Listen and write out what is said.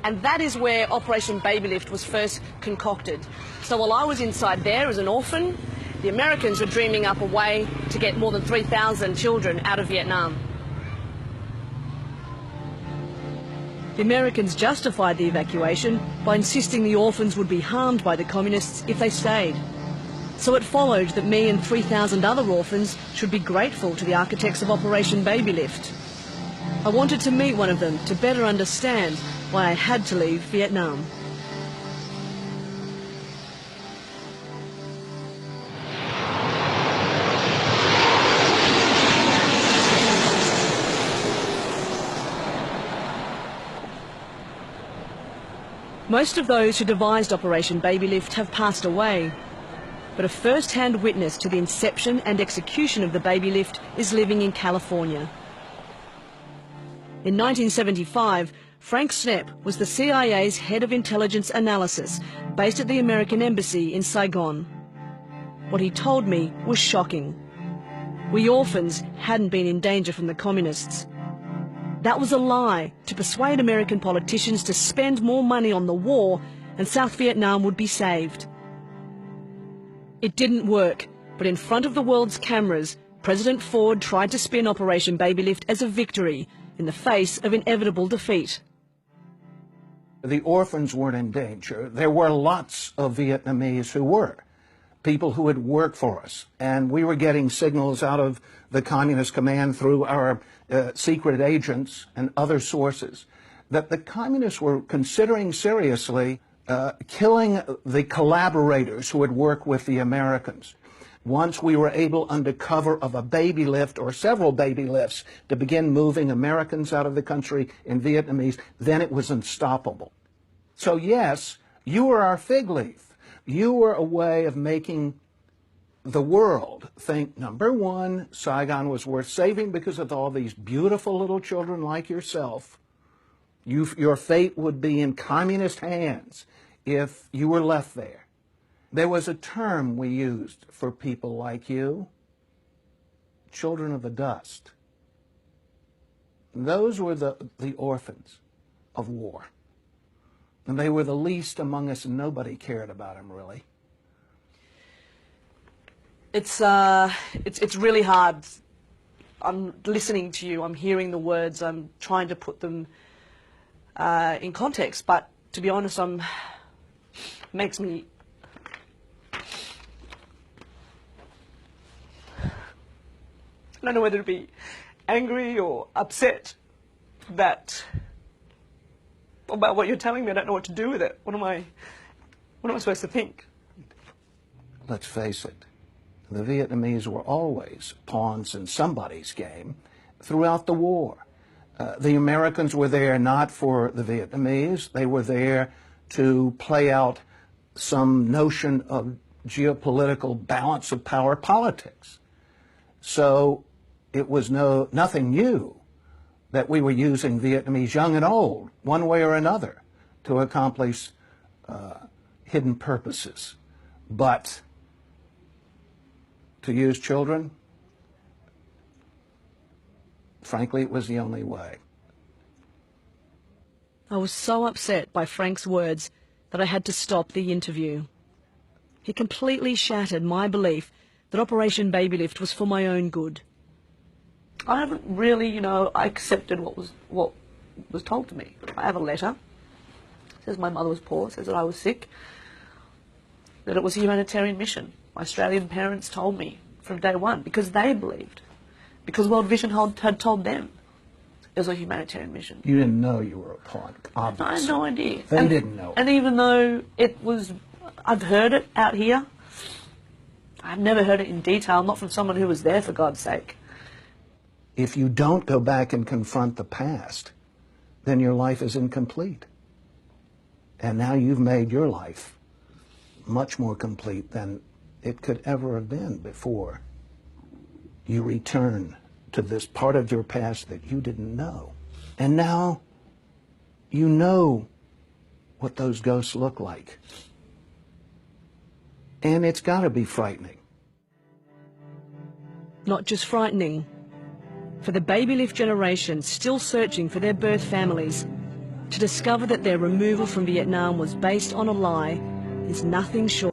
And that is where Operation BABYLIFT was first concocted. So while I was inside there as an orphan, the Americans were dreaming up a way to get more than 3,000 children out of Vietnam. The Americans justified the evacuation by insisting the orphans would be harmed by the communists if they stayed. So it followed that me and 3,000 other orphans should be grateful to the architects of Operation BABYLIFT. I wanted to meet one of them to better understand why I had to leave Vietnam. Most of those who devised Operation BABYLIFT have passed away, but a first-hand witness to the inception and execution of the BABYLIFT is living in California. In 1975, Frank Snepp was the CIA's head of intelligence analysis, based at the American Embassy in Saigon. What he told me was shocking. We orphans hadn't been in danger from the communists. That was a lie to persuade American politicians to spend more money on the war and South Vietnam would be saved. It didn't work, but in front of the world's cameras, President Ford tried to spin Operation BABYLIFT as a victory in the face of inevitable defeat. The orphans weren't in danger. There were lots of Vietnamese who were. People who had worked for us. And we were getting signals out of the Communist Command through our secret agents and other sources that the Communists were considering seriously killing the collaborators who had worked with the Americans. Once we were able, under cover of a BABYLIFT or several BABYLIFTs, to begin moving Americans out of the country and Vietnamese, then it was unstoppable. So yes, you were our fig leaf. You were a way of making the world think, number one, Saigon was worth saving because of all these beautiful little children like yourself. Your fate would be in communist hands if you were left there. There was a term we used for people like you, children of the dust. Those were the orphans of war. And they were the least among us, and nobody cared about them, really. It's really hard. I'm listening to you, I'm hearing the words, I'm trying to put them in context, but to be honest, makes me... I don't know whether to be angry or upset about what you're telling me. I don't know what to do with it. What am I supposed to think? Let's face it, the Vietnamese were always pawns in somebody's game throughout the war. The Americans were there not for the Vietnamese. They were there to play out some notion of geopolitical balance of power politics. So it was nothing new that we were using Vietnamese, young and old, one way or another, to accomplish hidden purposes. But to use children, frankly, it was the only way. I was so upset by Frank's words that I had to stop the interview. He completely shattered my belief that Operation BABYLIFT was for my own good. I haven't really, I accepted what was told to me. I have a letter. It says my mother was poor, it says that I was sick, that it was a humanitarian mission. My Australian parents told me from day one, because they believed, because World Vision had told them it was a humanitarian mission. You didn't know you were a pawn, obviously. I had no idea. They didn't know. And even though I've heard it out here, I've never heard it in detail, not from someone who was there, for God's sake. If you don't go back and confront the past, then your life is incomplete. And now you've made your life much more complete than it could ever have been before you return to this part of your past that you didn't know. And now you know what those ghosts look like. And it's got to be frightening. Not just frightening. For the BABYLIFT generation still searching for their birth families, to discover that their removal from Vietnam was based on a lie is nothing short